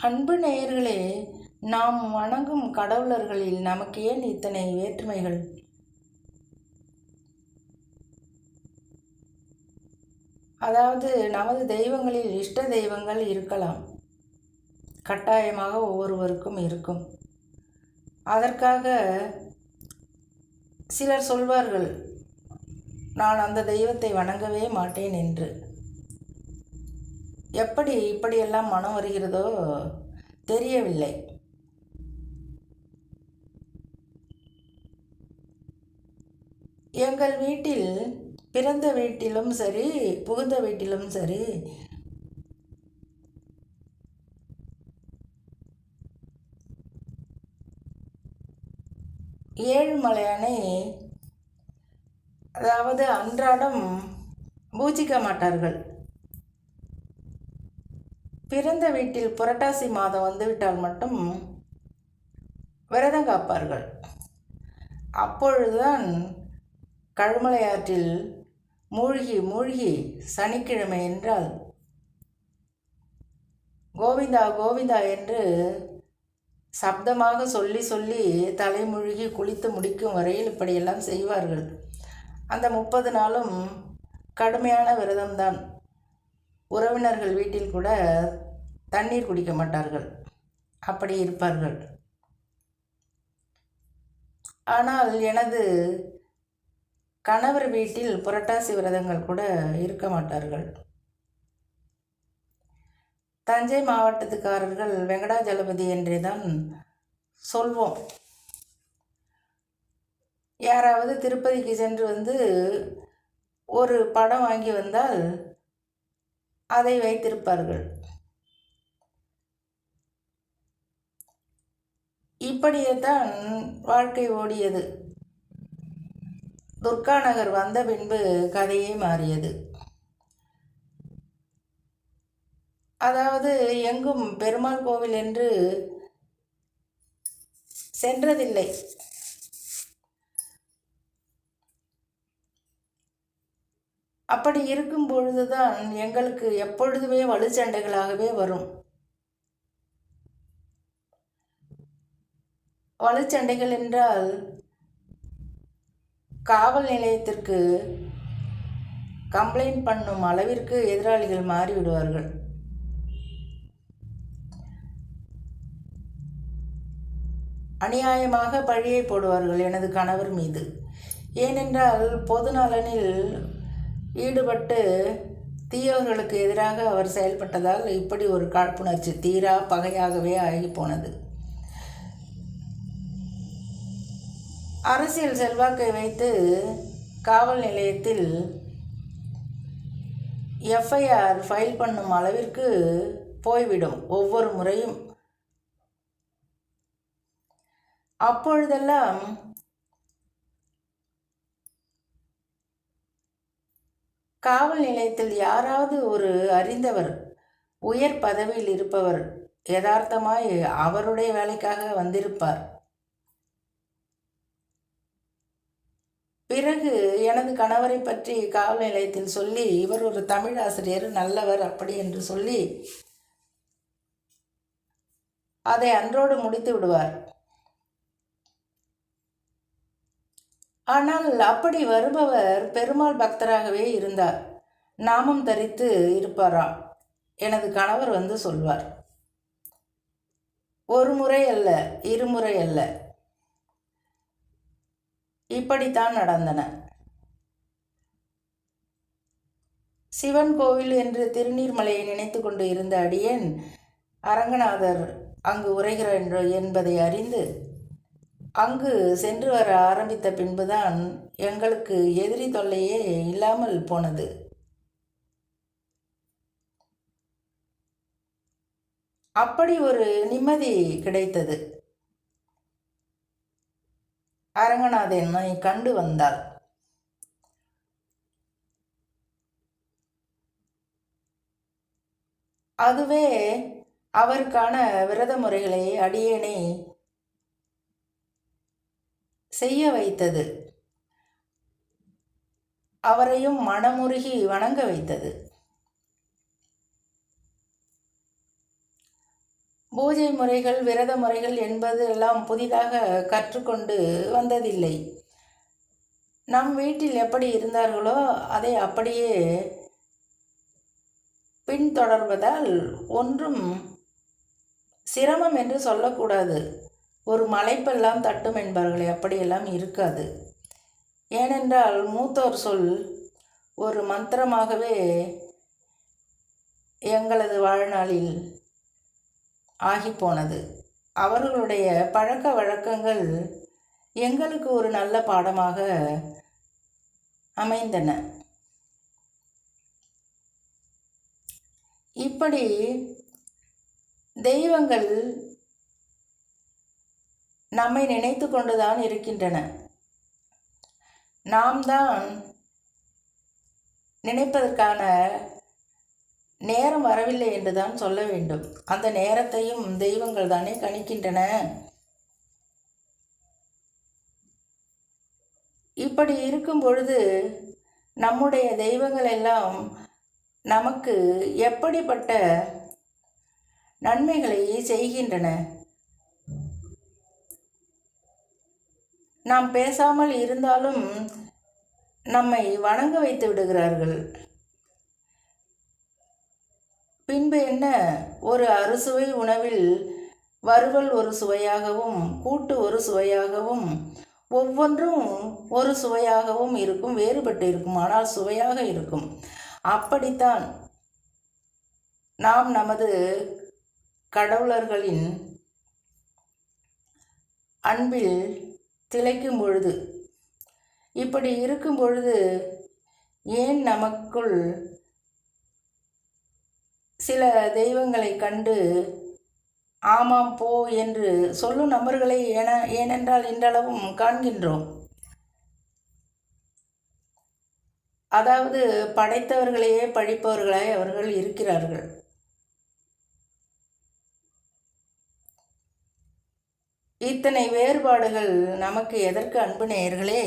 அன்பு நேயர்களே, நாம் வணங்கும் கடவுளர்களில் நமக்கு ஏன் இத்தனை வேற்றுமைகள்? அதாவது நமது தெய்வங்களில் இஷ்ட தெய்வங்கள் இருக்கலாம், கட்டாயமாக ஒவ்வொருவருக்கும் இருக்கும். அதற்காக சிலர் சொல்வார்கள், நான் அந்த தெய்வத்தை வணங்கவே மாட்டேன் என்று. எப்படி இப்படியெல்லாம் மனம் வருகிறதோ தெரியவில்லை. எங்கள் வீட்டில் பிறந்த வீட்டிலும் சரி, புகுந்த வீட்டிலும் சரி, ஏழுமலையானை அதாவது அன்றாடம் பூஜிக்க மாட்டார்கள். பிறந்த வீட்டில் புரட்டாசி மாதம் வந்துவிட்டால் மட்டும் விரதம் காப்பார்கள். அப்பொழுதுதான் கழுமலை ஆற்றில் மூழ்கி மூழ்கி சனிக்கிழமை என்றால் கோவிந்தா கோவிந்தா என்று சப்தமாக சொல்லி சொல்லி தலைமூழ்கி குளித்து முடிக்கும் வரையில் இப்படியெல்லாம் செய்வார்கள். அந்த 30 நாளும் கடுமையான விரதம்தான். உறவினர்கள் வீட்டில் கூட தண்ணீர் குடிக்க மாட்டார்கள், அப்படி இருப்பார்கள். ஆனால் எனது கணவர் வீட்டில் புரட்டாசி விரதங்கள் கூட இருக்க மாட்டார்கள். தஞ்சை மாவட்டத்துக்காரர்கள் வெங்கடாஜலபதி என்றே தான் சொல்வோம். யாராவது திருப்பதிக்கு சென்று வந்து ஒரு படம் வாங்கி வந்தால் அதை வைத்திருப்பார்கள். இப்படியே தான் வாழ்க்கை ஓடியது. துர்கா நகர் வந்த பின்பு கதையே மாறியது. அதாவது எங்கும் பெருமாள் கோவில் என்று சென்றதில்லை. அப்படி இருக்கும் பொழுதுதான் எங்களுக்கு எப்பொழுதுமே வலுச்சண்டைகளாகவே வரும். வலுச்சண்டைகள் என்றால் காவல் நிலையத்திற்கு கம்ப்ளைண்ட் பண்ணும் அளவிற்கு எதிராளிகள் மாறிவிடுவார்கள். அநியாயமாக பழியை போடுவார்கள் எனது கணவர் மீது. ஏனென்றால் பொது நலனில் ஈடுபட்டு தீயவர்களுக்கு எதிராக அவர் செயல்பட்டதால் இப்படி ஒரு காழ்ப்புணர்ச்சி தீரா பகையாகவே ஆகி போனது. அரசியல் செல்வாக்கை வைத்து காவல் நிலையத்தில் எஃப்ஐஆர் ஃபைல் பண்ணும் அளவிற்கு போய்விடும் ஒவ்வொரு முறையும். அப்பொழுதெல்லாம் காவல் நிலையத்தில் யாராவது ஒரு அறிந்தவர், உயர் பதவியில் இருப்பவர் யதார்த்தமாய் அவருடைய வேலைக்காக வந்திருப்பார். பிறகு எனது கணவரை பற்றி காவல் நிலையத்தில் சொல்லி, இவர் ஒரு தமிழ் ஆசிரியர், நல்லவர் அப்படி என்று சொல்லி அதை அன்றோடு முடித்து விடுவார். ஆனால் அப்படி வருபவர் பெருமாள் பக்தராகவே இருந்தார். நாமம் தரித்து இருப்பாராம். எனது கணவர் வந்து சொல்வார், ஒரு முறை அல்ல, இருமுறை அல்ல, இப்படித்தான் நடந்தன. சிவன் கோவில் என்று திருநீர்மலையை நினைத்து கொண்டு இருந்த அடியேன் அரங்கநாதர் அங்கு உரைகிறார் என்பதை அறிந்து அங்கு சென்று வர ஆரம்பித்த பின்புதான் எங்களுக்கு எதிரி தொல்லையே இல்லாமல் போனது. அப்படி ஒரு நிம்மதி கிடைத்தது. அரங்கநாதனை கண்டு வந்தாள். அதுவே அவருக்கான விரத முறைகளை அடியேனை செய்ய வைத்தது. அவரையும் மனமுருகி வணங்க வைத்தது. பூஜை முறைகள் விரத முறைகள் என்பது எல்லாம் புதிதாக கற்றுக்கொண்டு வந்ததில்லை. நம் வீட்டில் எப்படி இருந்தார்களோ அதை அப்படியே பின்தொடர்வதால் ஒன்றும் சிரமம் என்று சொல்லக்கூடாது. ஒரு மலைப்பெல்லாம் தட்டும் என்பார்களே, அப்படியெல்லாம் இருக்காது. ஏனென்றால் மூத்தோர் சொல் ஒரு மந்திரமாகவே எங்களது வாழ்நாளில் ஆகிப்போனது. அவர்களுடைய பழக்க வழக்கங்கள் எங்களுக்கு ஒரு நல்ல பாடமாக அமைந்தன. இப்படி தெய்வங்கள் நம்மை நினைத்து கொண்டுதான் இருக்கின்றன. நாம் தான் நினைப்பதற்கான நேரம் வரவில்லை என்று தான் சொல்ல வேண்டும். அந்த நேரத்தையும் தெய்வங்கள் தானே கணிக்கின்றன. இப்படி இருக்கும் பொழுது நம்முடைய தெய்வங்கள் எல்லாம் நமக்கு எப்படிப்பட்ட நன்மைகளை செய்கின்றன? நாம் பேசாமல் இருந்தாலும் நம்மை வணங்க வைத்து விடுகிறார்கள். பின்பு என்ன, ஒரு அறுசுவை உணவில் வறுவல் ஒரு சுவையாகவும் கூட்டு ஒரு சுவையாகவும் ஒவ்வொன்றும் ஒரு சுவையாகவும் இருக்கும், வேறுபட்டு இருக்கும், ஆனால் சுவையாக இருக்கும். அப்படித்தான் நாம் நமது கடவுளர்களின் அன்பில் திளைக்கும் பொழுது, இப்படி இருக்கும் பொழுது ஏன் நமக்குள் சில தெய்வங்களை கண்டு ஆமாம் போ என்று சொல்லும் நபர்களை ஏனென்றால் இன்றளவும் காண்கின்றோம். அதாவது படைத்தவர்களையே பழிப்பவர்களாய் அவர்கள் இருக்கிறார்கள். இத்தனை வேறுபாடுகள் நமக்கு எதற்கு அன்பு நேயர்களே?